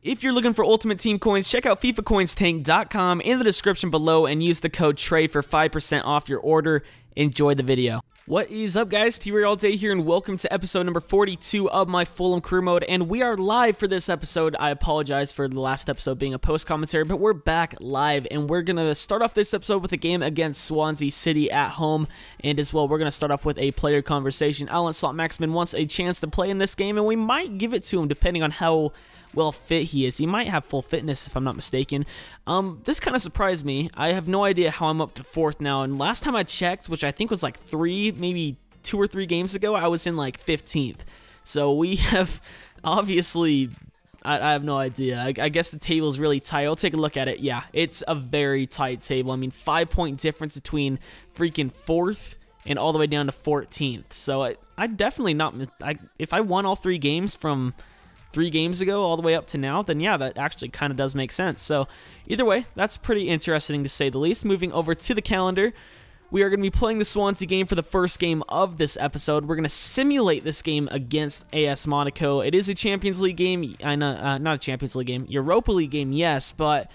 If you're looking for Ultimate Team coins, check out FIFACoinstank.com in the description below and use the code TRAY for 5% off your order. Enjoy the video. What is up, guys? TRayALLDay here, and welcome to episode number 42 of my Fulham crew mode, and we are live for this episode. I apologize for the last episode being a post commentary, but we're back live, and we're gonna start off this episode with a game against Swansea City at home, and as well, we're gonna start off with a player conversation. Alan Maximin wants a chance to play in this game, and we might give it to him depending on how well fit he is. He might have full fitness if I'm not mistaken. This kind of surprised me. I have no idea how I'm up to 4th now, and last time I checked, which I think was like maybe 2 or 3 games ago, I was in like 15th. So we have obviously, I have no idea. I guess the table is really tight. I'll take a look at it. Yeah, it's a very tight table. I mean, 5-point difference between freaking 4th and all the way down to 14th. So I definitely not, if I won all 3 games from 3 games ago all the way up to now, then yeah, that actually kind of does make sense. So either way, that's pretty interesting to say the least. Moving over to the calendar, we are going to be playing the Swansea game for the first game of this episode. We're going to simulate this game against AS Monaco. It is a Champions League game, not a Champions League game, Europa League game, yes, but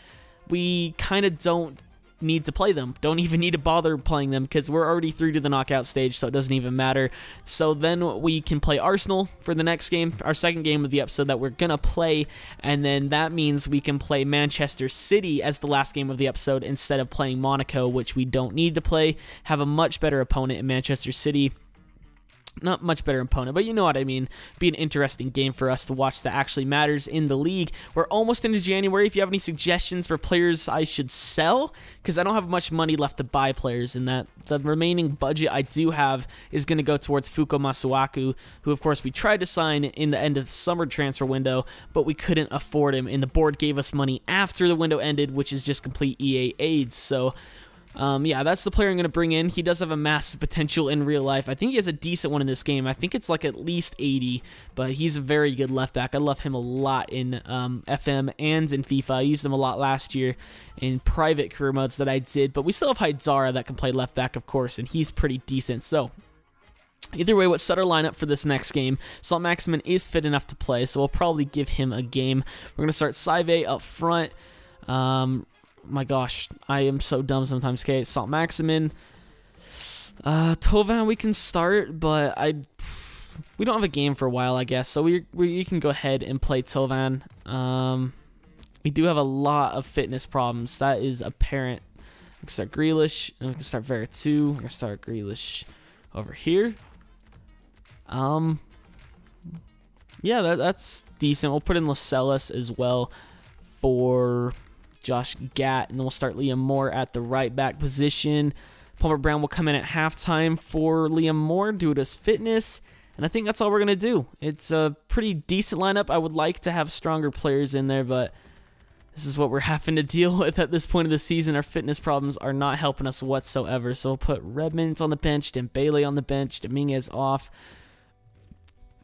we kind of don't need to play them. Don't even need to bother playing them because we're already through to the knockout stage, so it doesn't even matter. So then we can play Arsenal for the next game, our second game of the episode that we're gonna play, and then that means we can play Manchester City as the last game of the episode instead of playing Monaco, which we don't need to play. Have a much better opponent in Manchester City. Not much better opponent, but you know what I mean. Be an interesting game for us to watch that actually matters in the league. We're almost into January. If you have any suggestions for players I should sell, because I don't have much money left to buy players, and that the remaining budget I do have is going to go towards Fuko Masuaku, who of course we tried to sign in the end of the summer transfer window, but we couldn't afford him, and the board gave us money after the window ended, which is just complete EA AIDS. So yeah, that's the player I'm going to bring in. He does have a massive potential in real life. I think he has a decent one in this game. I think it's like at least 80, but he's a very good left back. I love him a lot in FM and in FIFA. I used him a lot last year in private career modes that I did, but we still have Haidzara that can play left back, of course, and he's pretty decent. So either way, let's set our lineup for this next game. Maximin is fit enough to play, so we'll probably give him a game. We're going to start Saive up front. My gosh, I am so dumb sometimes. Okay, Maximin. Tovan we can start, but we don't have a game for a while, I guess. So we can go ahead and play Tovan. We do have a lot of fitness problems. That is apparent. We can start Grealish, and we can start Vera 2. We're gonna start Grealish over here. Yeah, that's decent. We'll put in Lascelles as well for Josh Gatt, and then we'll start Liam Moore at the right back position. Palmer Brown will come in at halftime for Liam Moore due to his fitness, and I think that's all we're going to do. It's a pretty decent lineup. I would like to have stronger players in there, but this is what we're having to deal with at this point of the season. Our fitness problems are not helping us whatsoever, so we'll put Redmond on the bench, Dembele on the bench, Dominguez off.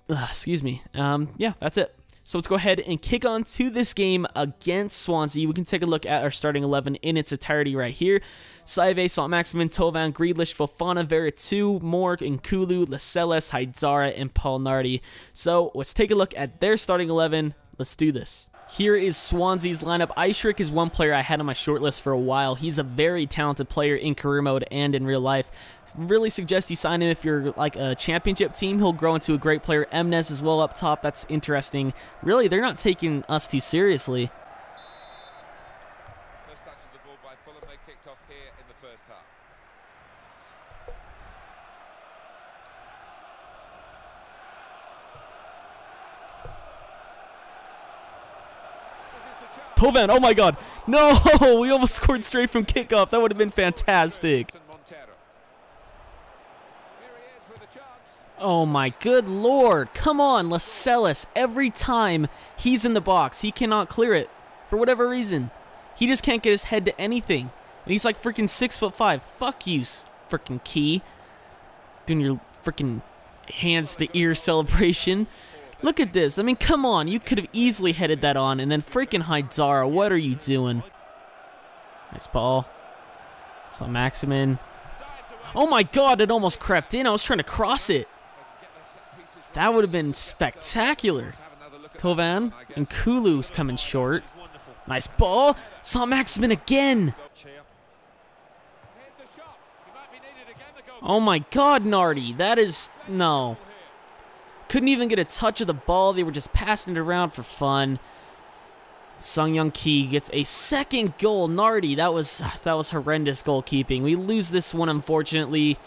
Excuse me. Yeah, that's it. So let's go ahead and kick on to this game against Swansea. We can take a look at our starting 11 in its entirety right here. Saive, Maximin, Tovan, Grealish, Fofana, Vera 2, Moore, Nkulu, Lascelles, Haidzara, and Paul Nardi. So let's take a look at their starting 11. Let's do this. Here is Swansea's lineup. Aishrik is one player I had on my shortlist for a while. He's a very talented player in career mode and in real life. Really suggest you sign him if you're like a championship team. He'll grow into a great player. Emnes as well up top. That's interesting. Really, they're not taking us too seriously. First touch of the ball by Fulham. They kicked off here in the first half. Tovan, oh my god. No, we almost scored straight from kickoff. That would have been fantastic. Oh my good lord. Come on, Lascelles. Every time he's in the box, he cannot clear it. For whatever reason. He just can't get his head to anything. And he's like freaking 6'5". Fuck you, freaking Key. Doing your freaking hands to the ear celebration. Look at this. I mean, come on. You could have easily headed that on. And then freaking Haidzara, what are you doing? Nice ball. Maximin. Oh my god, it almost crept in. I was trying to cross it. That would have been spectacular. Kovan and Kulu's coming short. Nice ball. Saw Maximin again. Oh my God, Nardi. That is, no. Couldn't even get a touch of the ball. They were just passing it around for fun. Sung Young Ki gets a second goal. Nardi, that was horrendous goalkeeping. We lose this one, unfortunately.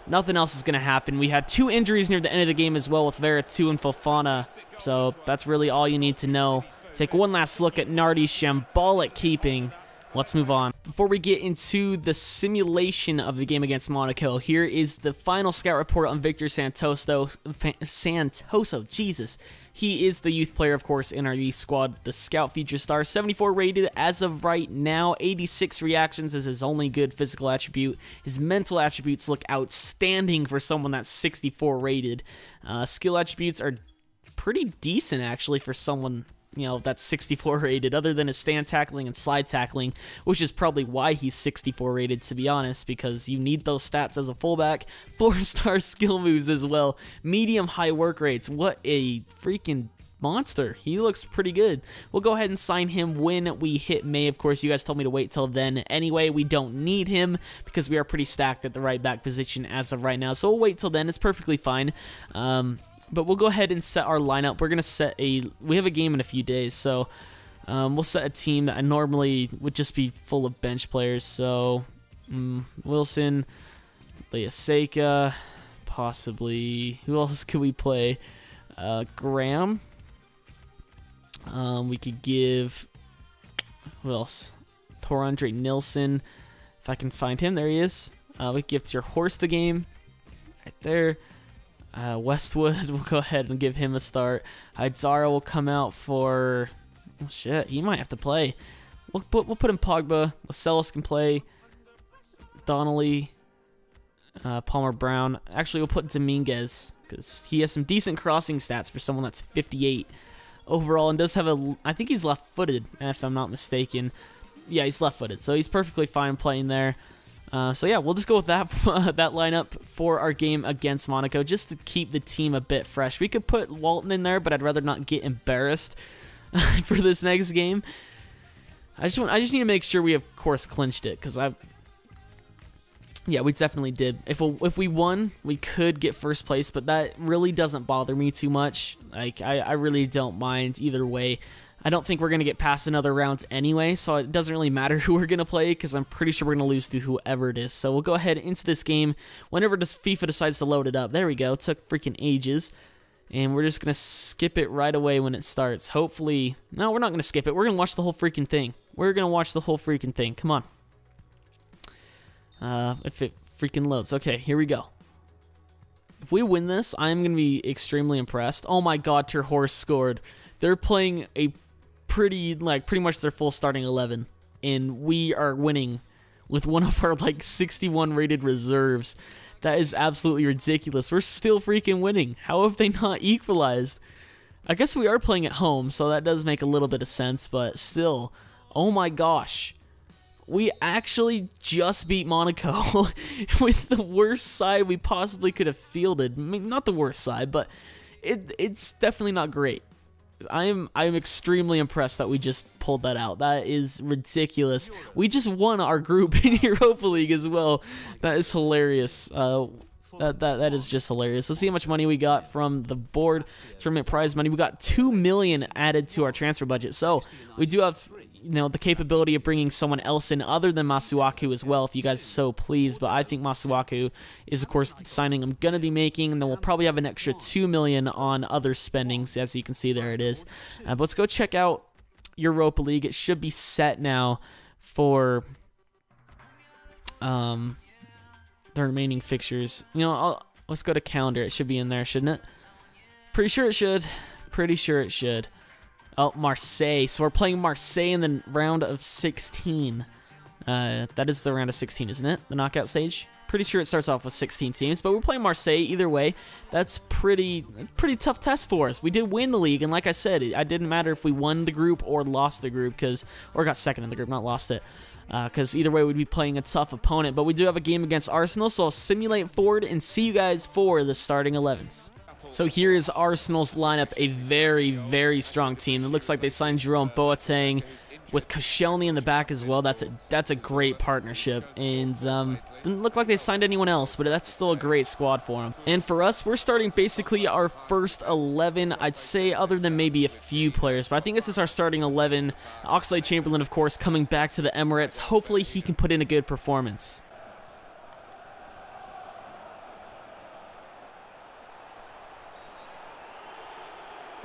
Nothing else is going to happen. We had 2 injuries near the end of the game as well with Veretout and Fofana. So that's really all you need to know. Take one last look at Nardi's shambolic keeping. Let's move on. Before we get into the simulation of the game against Monaco, here is the final scout report on Victor Santoso. Jesus. He is the youth player, of course, in our youth squad. The scout feature star, 74 rated as of right now. 86 reactions is his only good physical attribute. His mental attributes look outstanding for someone that's 64 rated. Skill attributes are pretty decent, actually, for someone, you know, that's 64 rated, other than his stand tackling and slide tackling, which is probably why he's 64 rated, to be honest, because you need those stats as a fullback. 4-star skill moves as well. Medium high work rates. What a freaking monster. He looks pretty good. We'll go ahead and sign him when we hit May. Of course, you guys told me to wait till then. Anyway, we don't need him because we are pretty stacked at the right back position as of right now. So we'll wait till then. It's perfectly fine. But we'll go ahead and set our lineup. We're going to set we have a game in a few days, so we'll set a team that I normally would just be full of bench players. So Wilson, Leaseka, possibly, who else could we play? Graham. We could give, who else? Torandre Nilsson, if I can find him. There he is. We could give Ter Horst the game, right there. Westwood, we'll go ahead and give him a start. Zara will come out for, oh shit, he might have to play. We'll put in Pogba. Lascelles can play. Donnelly, Palmer Brown. Actually, we'll put Dominguez because he has some decent crossing stats for someone that's 58 overall and does have I think he's left-footed, if I'm not mistaken. Yeah, he's left-footed, so he's perfectly fine playing there. So yeah, we'll just go with that that lineup for our game against Monaco, just to keep the team a bit fresh. We could put Walton in there, but I'd rather not get embarrassed for this next game. I just need to make sure we, of course, clinched it, because yeah, we definitely did. If we won, we could get first place, but that really doesn't bother me too much. Like I really don't mind either way. I don't think we're going to get past another round anyway, so it doesn't really matter who we're going to play because I'm pretty sure we're going to lose to whoever it is. So we'll go ahead into this game whenever FIFA decides to load it up. There we go. It took freaking ages. And we're just going to skip it right away when it starts. Hopefully... No, we're not going to skip it. We're going to watch the whole freaking thing. We're going to watch the whole freaking thing. Come on. If it freaking loads. Okay, here we go. If we win this, I'm going to be extremely impressed. Oh my god, Ter Horst scored. They're playing a pretty much their full starting 11, and we are winning with one of our 61 rated reserves. That is absolutely ridiculous. We're still freaking winning. How have they not equalized? I guess we are playing at home, so that does make a little bit of sense, but still, oh my gosh. We actually just beat Monaco with the worst side we possibly could have fielded. I mean, not the worst side, but it's definitely not great. I'm extremely impressed that we just pulled that out. That is ridiculous. We just won our group in Europa League as well. That is hilarious. That is just hilarious. Let's see how much money we got from the board. Tournament prize money. We got 2 million added to our transfer budget. So we do have, the capability of bringing someone else in other than Masuaku as well, if you guys so please. But I think Masuaku is, of course, the signing I'm going to be making. And then we'll probably have an extra 2 million on other spendings. As you can see, there it is. But let's go check out Europa League. It should be set now for the remaining fixtures. Let's go to calendar. It should be in there, shouldn't it? Pretty sure it should. Pretty sure it should. Oh, Marseille. So we're playing Marseille in the round of 16. That is the round of 16, isn't it? The knockout stage? Pretty sure it starts off with 16 teams, but we're playing Marseille either way. That's pretty tough test for us. We did win the league, and like I said, it didn't matter if we won the group or lost the group, or got second in the group, not lost it. Because either way, we'd be playing a tough opponent. But we do have a game against Arsenal, so I'll simulate forward and see you guys for the starting 11s. So here is Arsenal's lineup, a very, very strong team. It looks like they signed Jerome Boateng with Koscielny in the back as well. That's a great partnership, and didn't look like they signed anyone else, but that's still a great squad for them. And for us, we're starting basically our first 11, I'd say, other than maybe a few players, but I think this is our starting 11. Oxlade-Chamberlain, of course, coming back to the Emirates. Hopefully he can put in a good performance.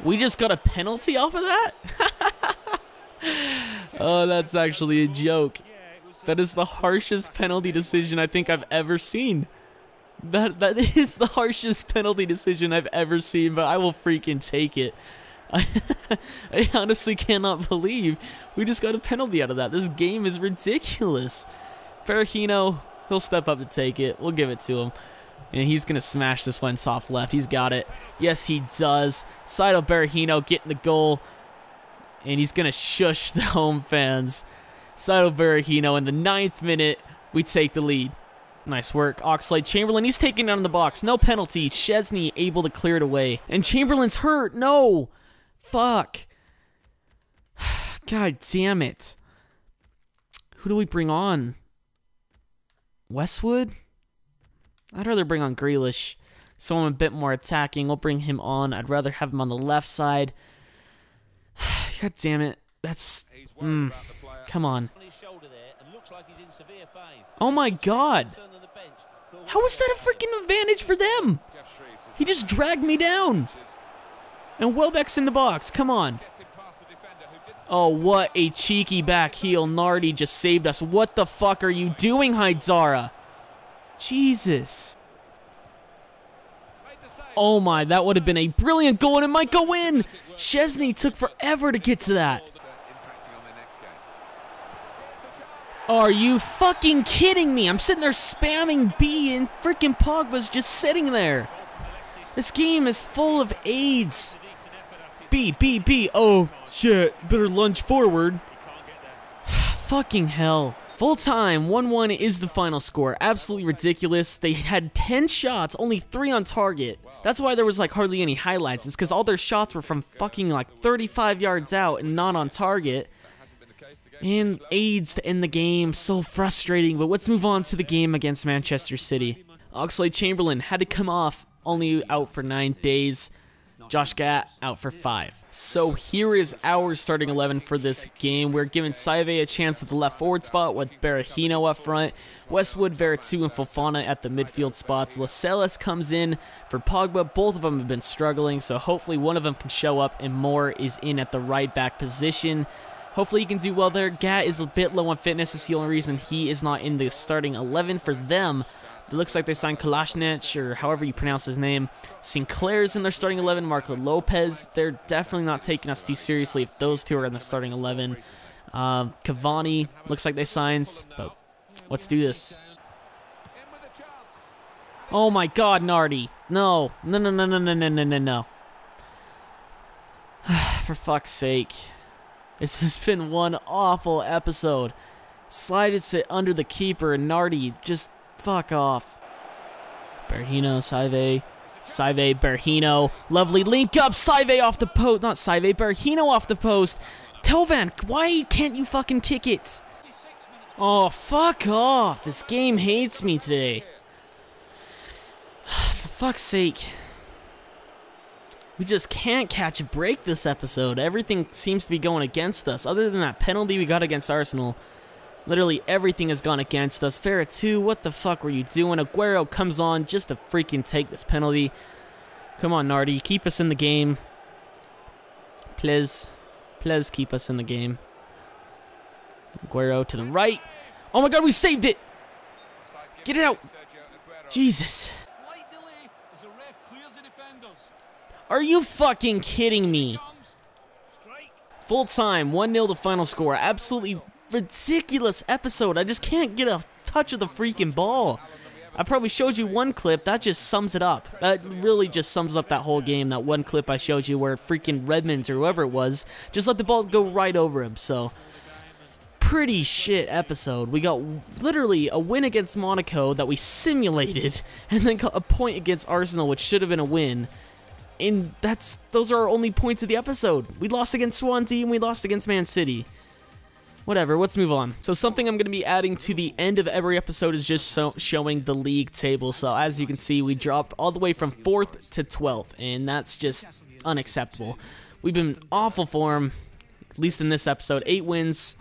We just got a penalty off of that? Oh, that's actually a joke. That is the harshest penalty decision I think I've ever seen. That is the harshest penalty decision I've ever seen, but I will freaking take it. I honestly cannot believe we just got a penalty out of that. This game is ridiculous. Berahino, he'll step up to take it. We'll give it to him. And he's going to smash this one soft left. He's got it. Yes, he does. Saido Berahino getting the goal. And he's going to shush the home fans. Saido Berahino in the 9th minute, we take the lead. Nice work. Oxlade-Chamberlain, he's taking it on the box. No penalty. Szczesny able to clear it away. And Chamberlain's hurt. No. Fuck. God damn it. Who do we bring on? Westwood? I'd rather bring on Grealish. Someone a bit more attacking. We'll bring him on. I'd rather have him on the left side. God damn it. That's... come on. Oh my god. How is that a freaking advantage for them? He just dragged me down. And Welbeck's in the box. Come on. Oh, what a cheeky back heel. Nardi just saved us. What the fuck are you doing, Haidara? Jesus. Oh my, that would have been a brilliant goal and it might go in. Szczesny took forever to get to that. Are you fucking kidding me? I'm sitting there spamming B and freaking Pogba's just sitting there. This game is full of AIDS. B. Oh, shit. Better lunge forward. Fucking hell. Full time, 1-1 is the final score. Absolutely ridiculous. They had 10 shots, only 3 on target. That's why there was like hardly any highlights. It's because all their shots were from fucking like 35 yards out and not on target. And AIDS to end the game. So frustrating. But let's move on to the game against Manchester City. Oxlade-Chamberlain had to come off, only out for 9 days. Josh Gatt out for 5. So here is our starting 11 for this game. We're giving Saive a chance at the left forward spot with Berahino up front. Westwood, Veretout, and Fofana at the midfield spots. Lascelles comes in for Pogba. Both of them have been struggling, so hopefully one of them can show up and Moore is in at the right back position. Hopefully he can do well there. Gatt is a bit low on fitness. That's the only reason he is not in the starting 11 for them. It looks like they signed Kolasinac, or however you pronounce his name. Sinclair's in their starting 11. Marco Lopez. They're definitely not taking us too seriously if those two are in the starting 11. Cavani looks like they signed, but let's do this. Oh my god, Nardi. No. For fuck's sake. This has been one awful episode. Slided it under the keeper, and Nardi just... fuck off. Berahino, Saive, Berahino. Lovely link up. Saive off the post. Not Saive, Berahino off the post. Tovan, why can't you fucking kick it? Oh, fuck off. This game hates me today. For fuck's sake. We just can't catch a break this episode. Everything seems to be going against us. Other than that penalty we got against Arsenal. Literally everything has gone against us. Veretout, what the fuck were you doing? Aguero comes on just to freaking take this penalty. Come on, Nardi. Keep us in the game. Please. Please keep us in the game. Aguero to the right. Oh my god, we saved it! Get it out! Jesus. Are you fucking kidding me? Full time, 1-0 the final score. Absolutely ridiculous episode. I just can't get a touch of the freaking ball. I probably showed you one clip. That just sums it up. That really just sums up that whole game. That one clip I showed you where freaking Redmond or whoever it was just let the ball go right over him. So, pretty shit episode. We got literally a win against Monaco that we simulated, and then got a point against Arsenal, which should have been a win. And those are our only points of the episode. We lost against Swansea and we lost against Man City. Whatever, let's move on. So something I'm going to be adding to the end of every episode is just showing the league table. So as you can see, we dropped all the way from 4th to 12th, and that's just unacceptable. We've been awful form, at least in this episode. 8 wins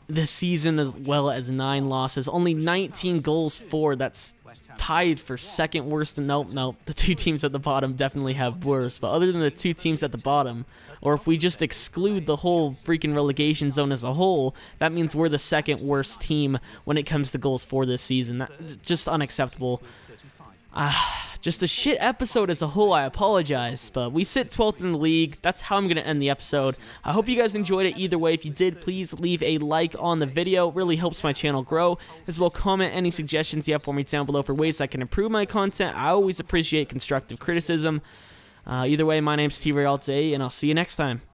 this season as well as 9 losses. Only 19 goals for. That's tied for second worst. Nope. The 2 teams at the bottom definitely have worse. But other than the 2 teams at the bottom, or if we just exclude the whole freaking relegation zone as a whole, that means we're the second worst team when it comes to goals for this season. Just unacceptable. Just a shit episode as a whole, I apologize, but we sit 12th in the league. That's how I'm going to end the episode. I hope you guys enjoyed it either way. If you did, please leave a like on the video. It really helps my channel grow. As well, comment any suggestions you have for me down below for ways I can improve my content. I always appreciate constructive criticism. Either way, my name's TRayALLDay, and I'll see you next time.